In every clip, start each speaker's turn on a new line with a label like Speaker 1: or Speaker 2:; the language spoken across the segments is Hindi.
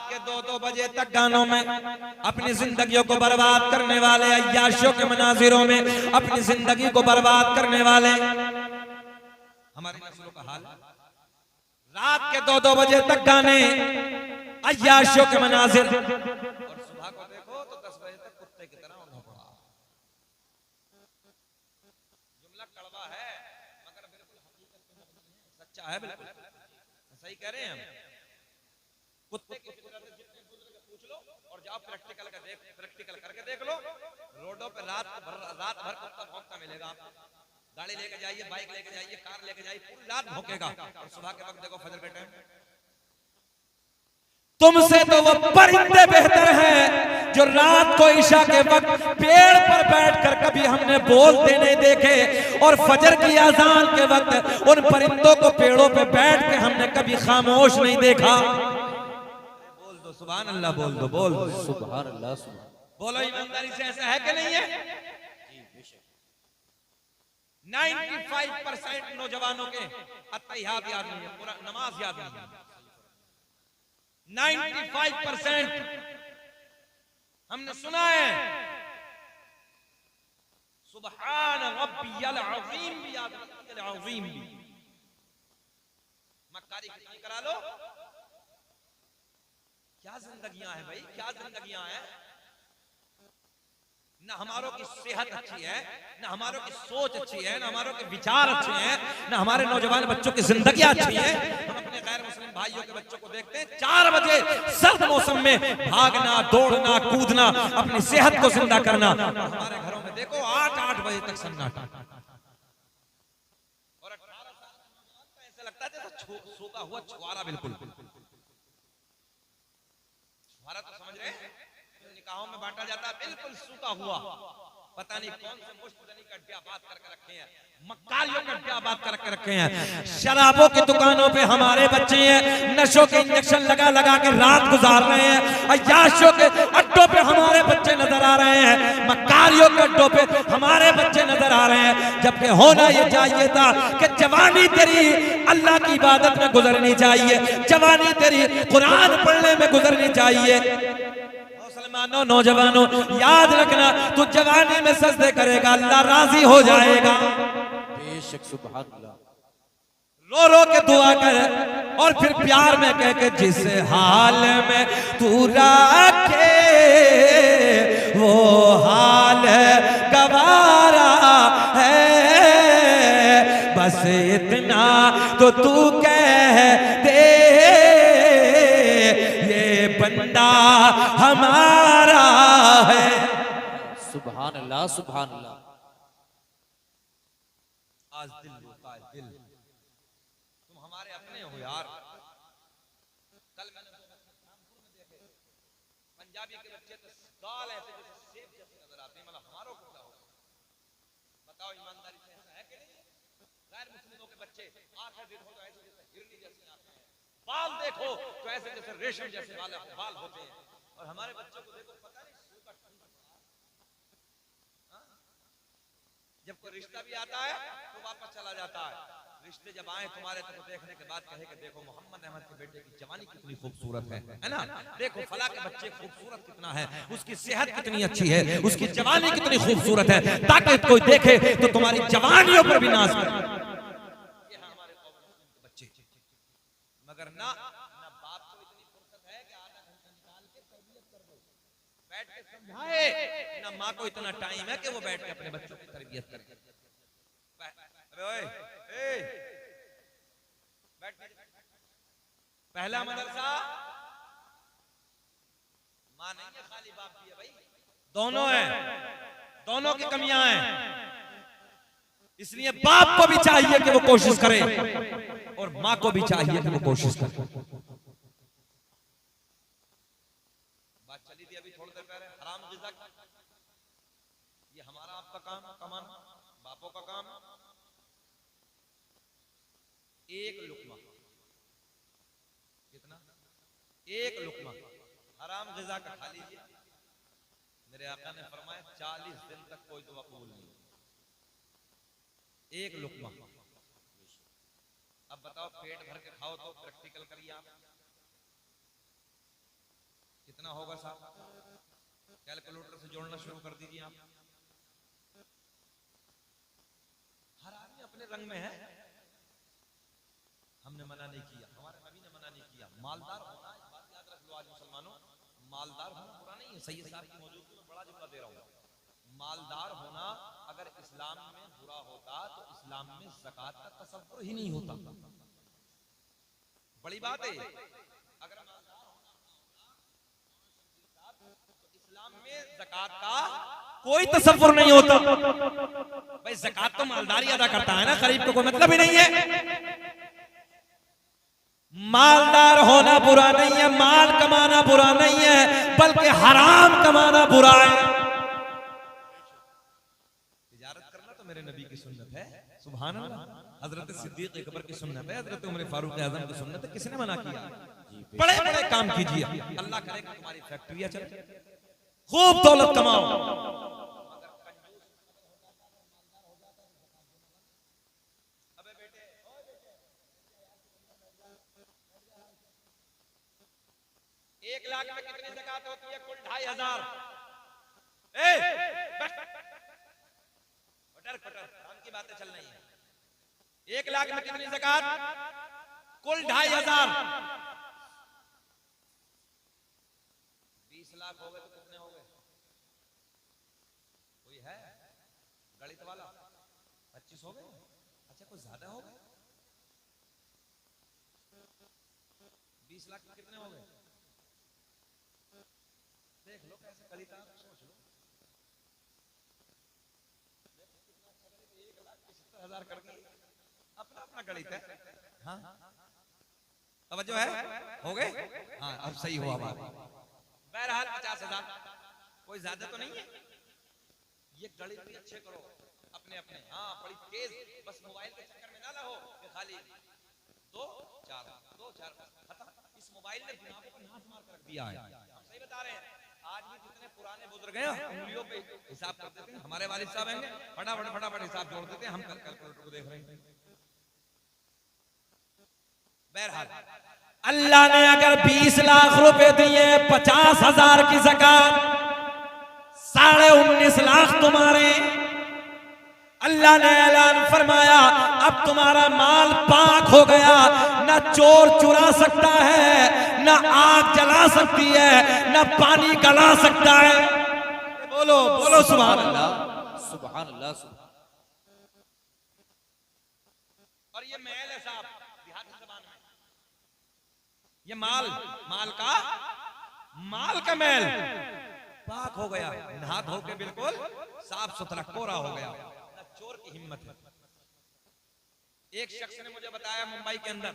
Speaker 1: के 2-2 बजे तक गानों में अपनी जिंदगियों को बर्बाद करने वाले, अय्याशों के मनाजिरों में अपनी जिंदगी को बर्बाद करने वाले हमारी नस्लों का हाल। रात के 2-2 बजे तक गाने, अय्याशों के मनाजिर, और सुबह को देखो तो 10 बजे तक कुत्ते की तरह उन्हें पड़ा। जुमला कड़वा है मगर बिल्कुल हकीकत सच्चा है, बिल्कुल सही कह रहे हैं हम। कुत्ते की तरह जितने बुजुर्ग पूछ लो और जाओ प्रैक्टिकल करके देख लो। रोडों पे रात भर कुत्ता भौंकता मिलेगा आपको। गाड़ी लेके जाइए, बाइक लेके जाइए, कार लेके जाइए, पूरी रात भौंकेगा। और सुबह के वक्त देखो फजर के टाइम तुमसे तो वो परिंदे बेहतर हैं जो रात को ईशा के वक्त पेड़ पर बैठकर कभी हमने बोलते नहीं देखे, और फजर की अजान के वक्त उन परिंदों को पेड़ों पे बैठ के हमने कभी खामोश नहीं देखा। बोल दो सुभान अल्लाह, बोल दो, बोल दो सुभान अल्लाह। बोलो ईमानदारी से, ऐसा है कि नहीं है? 95% नौजवानों के अत्तहियात याद नहीं है, पूरा नमाज याद नहीं है। 95% हमने सुना है सुबहान रब्बियल अज़ीम भी याद नहीं, अज़ीम भी मक्कारी कितनी करा लो। क्या जिंदगियां हैं भाई, क्या जिंदगियां हैं। ना हमारों की सेहत अच्छी है, ना हमारों की सोच अच्छी है, ना हमारों के विचार अच्छे हैं, ना हमारे नौजवान बच्चों की जिंदगियां अच्छी हैं। हम अपने गैर मुस्लिम भाइयों के बच्चों को देखते हैं 4 बजे सर्द मौसम में भागना, दौड़ना, कूदना, अपनी सेहत को जिंदा करना। हमारे घरों में देखो 8-8 बजे तक सन्नाटा, और 18 साल का ऐसा लगता है जैसे सोता हुआ छुआरा। बिल्कुल छुआरा तो समझ रहे हैं, निकाहों में बांटा जाता है, बिल्कुल सूता हुआ। पता नहीं कौन से मुश्तनी का अड्डा बात करके रखे हैं, मक्कारियों का अड्डा बात करके रखे हैं। शराबों की दुकानों पे हमारे बच्चे हैं, नशों के इंजेक्शन लगा लगा के रात गुजार रहे हैं। अय्याशों के अड्डों पे हमारे बच्चे नजर आ रहे हैं, मक्कारियों के अड्डों पे हमारे बच्चे नजर आ रहे हैं। जबकि होना ये चाहिए था कि जवानी तेरी अल्लाह की इबादत में गुजरनी चाहिए, जवानी तेरी कुरान पढ़ने में गुजरनी चाहिए। मुसलमानों, नौजवानों, याद रखना, तू जवानी में सजदे करेगा, अल्लाह राजी हो जाएगा। बेशक सुभान अल्लाह। रो रो के दुआ कर और फिर प्यार में कह के जिस हाल में तू रखे वो हाल गवारा है, बस इतना तो तू कह दे बंदा हमारा है। सुभान अल्लाह, सुभान अल्लाह। आज दिल रोता है, दिल। तुम हमारे अपने हो यार। कल मैंने रामपुर में देखे पंजाबी के बच्चे तो गाल ऐसे जैसे सेब जैसे नजर आते हैं, मतलब हमारों को क्या होगा। बताओ ईमानदारी से, ऐसा है कि नहीं? गैर मुस्लिमों के बच्चे आंखें देखो तो ऐसे जैसे हिरनी जैसी आंखें हैं, बाल देखो तो ऐसे जैसे रेशम जैसे बाल होते हैं, और हमारे बच्चों को देखो पता नहीं सूखा ठंडा। जब कोई रिश्ता भी आता है तो वापस चला जाता है। रिश्ते जब आए तुम्हारे तो देखने के बाद कहे कि देखो मोहम्मद अहमद के बेटे की जवानी कितनी खूबसूरत है ना, देखो फला के बच्चे खूबसूरत कितना है, उसकी सेहत कितनी अच्छी है, उसकी जवानी कितनी खूबसूरत है, ताकि कोई देखे तो तुम्हारी जवानियों पर भी नाज करे। ये हमारे बच्चे, मगर ना बाप को इतनी फुर्सत है कि आधा घंटा निकाल के तरबियत कर दो, बैठ के समझाए, ना माँ को इतना टाइम है कि वो बैठ के अपने बच्चों की तरबियत करे। पहला मदरसा माँ नहीं है, खाली बाप भी है भाई, दोनों है, दोनों की कमियां हैं। इसलिए बाप को भी चाहिए कि वो कोशिश करे और माँ को भी चाहिए कि वो कोशिश करे। बात चली थी अभी थोड़ी देर पहले हराम ग़िज़ा, ये हमारा आपका काम कमाना, बापों का काम। एक लुकमा, कितना? एक लुकमा हराम ग़िज़ा का खा लीजिए। मेरे आका ने फरमाया 40 दिन तक कोई दुआ कबूल नहीं। एक लुकमा। अब बताओ पेट भर के खाओ तो प्रैक्टिकल करिए आप। कितना होगा साहब? कैलकुलेटर से जोड़ना शुरू कर दीजिए आप। हर आदमी अपने रंग में है, हमने मना नहीं किया, हमारे नबी ने मना नहीं किया। मालदार होना, एक बात याद रख लो आज मुसलमानों, मालदार होना बुरा नहीं है। सैयद साहब की मौजूदगी में बड़ा जुमला दे रहा हूं, मालदार होना अगर इस्लाम में बुरा होता तो इस्लाम में ज़कात का तसव्वुर ही नहीं होता। बड़ी बात है। अगर मालदार होना तो इस्लाम में ज़कात का कोई तसव्वुर नहीं होता। भाई ज़कात तो मालदार ही अदा करता है ना, गरीब को कोई मतलब ही नहीं है। मालदार होना बुरा नहीं है, माल कमाना बुरा नहीं है, बल्कि हराम कमाना बुरा है। तिजारत करना तो मेरे नबी की सुन्नत है, सुभान अल्लाह। हजरत सिद्दीक अकबर की सुन्नत है, हजरत उमर फारूक आजम की सुन्नत है। किसने मना किया? बड़े बड़े काम कीजिए, अल्लाह करेगा तुम्हारी फैक्ट्रियां चले, खूब दौलत कमाओ। एक लाख में कितनी ज़कात होती है? कुल 2500। काम की बातें चल रही है। 1 लाख में कितनी ज़कात? कुल 2500। 20 लाख हो गए तो कितने हो गए? कोई है गणित वाला? 25 हो गए। अच्छा कोई ज्यादा हो गए? 20 लाख में कितने हो गए? देख लो कैसे गणित, सोच लो। 1,70,000 कर दिए, अपना अपना गणित है। हाँ अब जो है हो गए। हाँ अब सही हुआ बात। बहरहाल 50,000 कोई ज्यादा तो नहीं है। ये गणित भी अच्छे करो अपने अपने। हाँ बड़ी तेज, बस मोबाइल के चक्कर में ना रहो कि खाली 2 4 खत्म। इस मोबाइल ने दिमागों को नाश मार कर रख दिया है। हम सही बता रहे हैं। आज भी जितने पुराने बुजुर्ग हैं उंगलियों पे हिसाब कर देते हैं। हमारे वालिद साहब हैं फटाफट हिसाब जोड़ देते हैं। हम कल कैलकुलेटर को देख रहे हैं। बहरहाल अल्लाह ने अगर 20 लाख रुपए दिए, 50,000 की ज़कात, 19.5 लाख तुम्हारे। अल्लाह ने ऐलान फरमाया अब तुम्हारा माल पाक हो गया, ना चोर चुरा सकता है, ना आग जला सकती है, ना पानी गला सकता है। बोलो बोलो सुभान अल्लाह, सुभान अल्लाह। और ये महल है साहब देहाती ज़बान में, ये माल का महल पाक हो गया, नहा धो के बिल्कुल साफ सुथरा कोरा हो गया। चोर की हिम्मत है। एक शख्स ने मुझे बताया मुंबई के अंदर,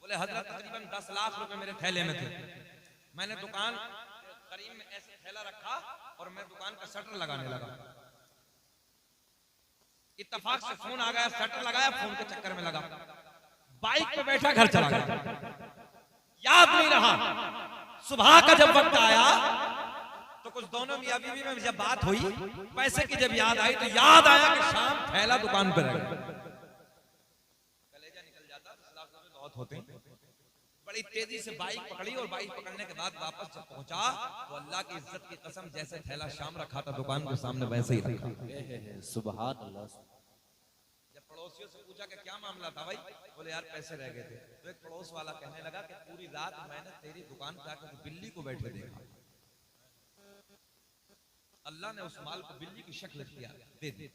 Speaker 1: बोले हजरत तकरीबन 10 लाख रुपए मेरे थैले में थे। मैंने दुकान करीब में ऐसे थैला रखा और मैं दुकान का शटर लगाने लगा। इत्तेफाक से फोन आ गया, शटर लगाया, फोन के चक्कर में लगा, बाइक पे बैठा घर चला गया, याद नहीं रहा। सुबह का जब वक्त आया तो कुछ दोनों मियां बीवी में जब बात हुई, पैसे की जब याद आई तो याद आया कि शाम थैला दुकान पर रह गया। कलेजा निकल जाता, 10 लाख रुपए बहुत होते हैं। बड़ी तेजी से बाइक पकड़ी और बाइक पकड़ने के बाद वापस जब पहुंचा तो अल्लाह की इज्जत की कसम जैसे थैला शाम रखा था दुकान के सामने वैसे ही रखा। सुभान अल्लाह। जब पड़ोसियों से पूछा कि क्या मामला था भाई, बोले यार पैसे रह गए थे। तो एक पड़ोस वाला कहने लगा कि पूरी रात मैंने तेरी दुकान पे आकर बिल्ली को बैठे देखा, अल्लाह ने उस माल को बिल्ली की शक्ल किया दे दी,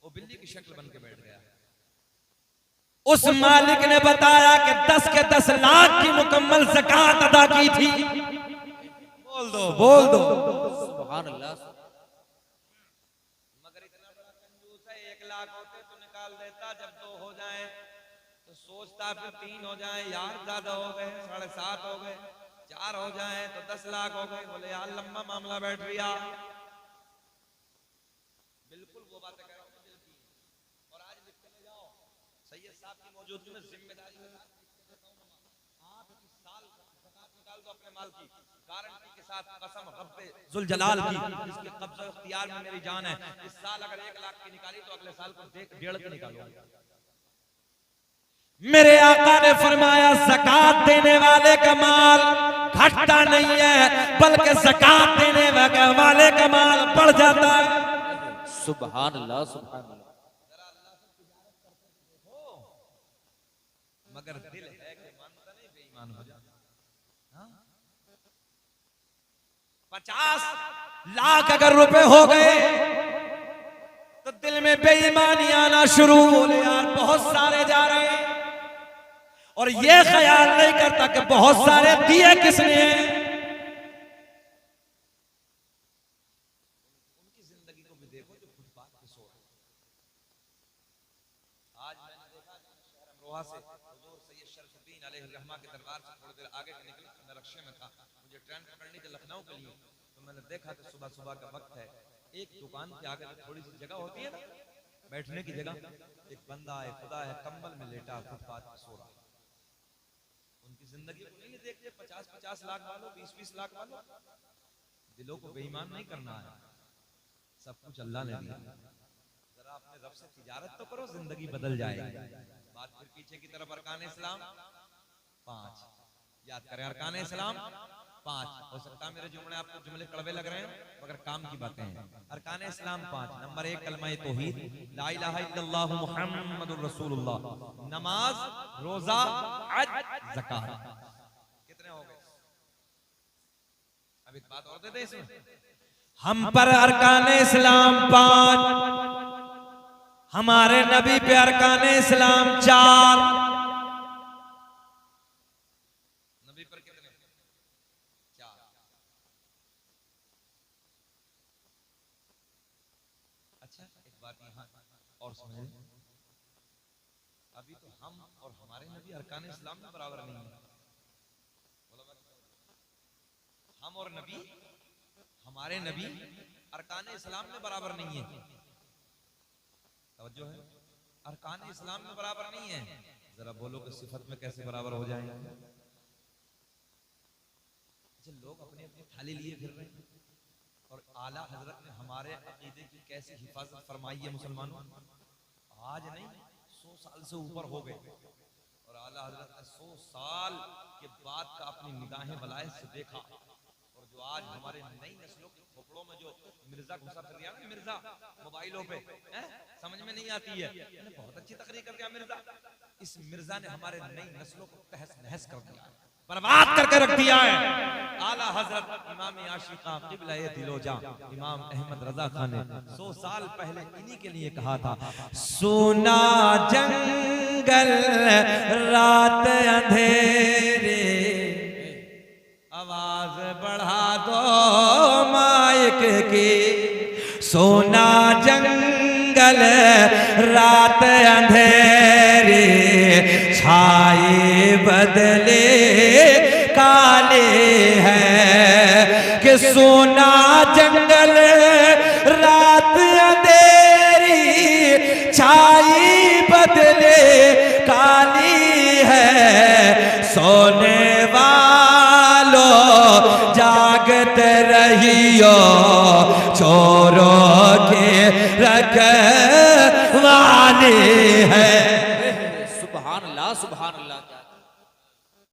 Speaker 1: वो बिल्ली की शक्ल बन के बैठ गया। उस मालिक ने बताया कि 10 के 10 लाख की मुकम्मल ज़कात अदा की थी। बोल दो सुभान अल्लाह। मगर इतना बड़ा कंजूस है, 1 लाख होते तो निकाल देता, जब 2 हो जाए तो सोचता फिर 3 हो जाए, यार ज्यादा हो गए, 7.5 हो गए, 4 हो जाए तो 10 लाख हो गए। बोले यार लंबा मामला बैठ रहा। बिल्कुल वो बातें कह रहा हूं दिल की। और आज लिख के ले जाओ, सैयद साहब की मौजूदगी में जिम्मेदारी के साथ आप इस साल ज़कात निकाल दो अपने माल की, गारंटी के साथ, कसम रब्बे जुल जलाल की, इसके कब्ज़े इख्तियार में मेरी जान है। इस साल अगर 1 लाख की निकाली तो अगले साल को 1.5 की निकालो। मेरे आका ने फरमाया ज़कात देने वाले का माल घटता नहीं है, बल्कि ज़कात देने वाले का माल बढ़ जाता है।
Speaker 2: सुभान अल्लाह, सुभान अल्लाह।
Speaker 1: मगर दिल है कि मानता नहीं, बेईमान हो जाता। 50 लाख अगर रुपए हो गए तो दिल में बेईमानी आना शुरू, बोले यार बहुत सारे जा रहे हैं, और ये ख्याल नहीं करता कि बहुत सारे दिए किसने हैं। उनकी जिंदगी को भी देखो जो फुटपाथ पे सो रहे। आज मैंने देखा शहर अमरोहा से हुजूर सैयद शरफुद्दीन अलैहिर्रहमा के दरबार से थोड़ी देर आगे निकले, मैं रक्शे में था, मुझे ट्रेन पकड़नी थी लखनऊ के लिए, तो मैंने देखा कि सुबह सुबह का वक्त है, एक दुकान के आगे थोड़ी सी जगह होती है ना बैठने की जगह, एक बंदा है खुदा है कंबल में लेटा फुटपाथ पे सो रहा। उनकी जिंदगी को नहीं देखते 50-50 लाख वालों, 20-20 लाख वालों। दिलों को बेईमान नहीं करना है, सब कुछ अल्लाह ने दिया। जरा अपने रब से तिजारत तो करो, जिंदगी बदल जाएगी। बात फिर पीछे की तरफ, अरकान इस्लाम 5 याद करें, अरकान इस्लाम 5। हो सकता है मेरे जुमले आपको जुमले कड़वे लग रहे हैं, मगर काम की बातें हैं। अरकान इस्लाम 5। नंबर 1 कलमा तौहीद, ला इलाहा इल्लल्लाह मुहम्मदुर रसूलुल्लाह। नमाज, रोजा, हज, ज़कात। कितने हो गए? अभी बात और दे दे इसमें। हम पर अरकान इस्लाम 5, हमारे नबी पे अरकान इस्लाम 4। नबी पर कितने? 4। अच्छा एक बात यहाँ और समझ, अभी तो हम और हमारे नबी अरकान इस्लाम में बराबर नहीं है। हम और नबी, हमारे नबी अरकान इस्लाम में बराबर नहीं है। तवज्जो है, अरकान इस्लाम में बराबर नहीं है। जरा बोलो कि सिफत में कैसे बराबर हो जाएंगे। अच्छा, लोग अपनी अपनी थाली लिए फिर रहे हैं, और आला हजरत ने हमारे अकीदे की कैसे हिफाजत फरमाई है मुसलमानों। आज नहीं 100 साल से ऊपर हो गए, और आला हजरत ने 100 साल के बाद का अपनी निगाहें वलायत से देखा। और जो आज हमारे नई नस्लों के खोपड़ों में जो मिर्जा घुसा कर दिया ना, मिर्जा मोबाइलों पे समझ में नहीं आती है, बहुत अच्छी तकरीर कर दिया मिर्जा। इस मिर्जा ने हमारे नई नस्लों को तहस नहस कर दिया, बर्बाद करके रख दिया है। आला हजरत इमाम आशिका क़िबला दिलो जा इमाम अहमद रजा खान ने 100 साल पहले इन्हीं के लिए कहा था, सोना जंगल रात अंधेरे, आवाज बढ़ा दो माइक की। सोना जंगल रात अंधेरे, छाए बदले काले हैं। कि सोना जंगल रात अंधेरी, छाई बदले काली है। सोने जागत रहियो, चोरों के रखवाले हैं।
Speaker 2: सुभान अल्लाह, सुभान अल्लाह।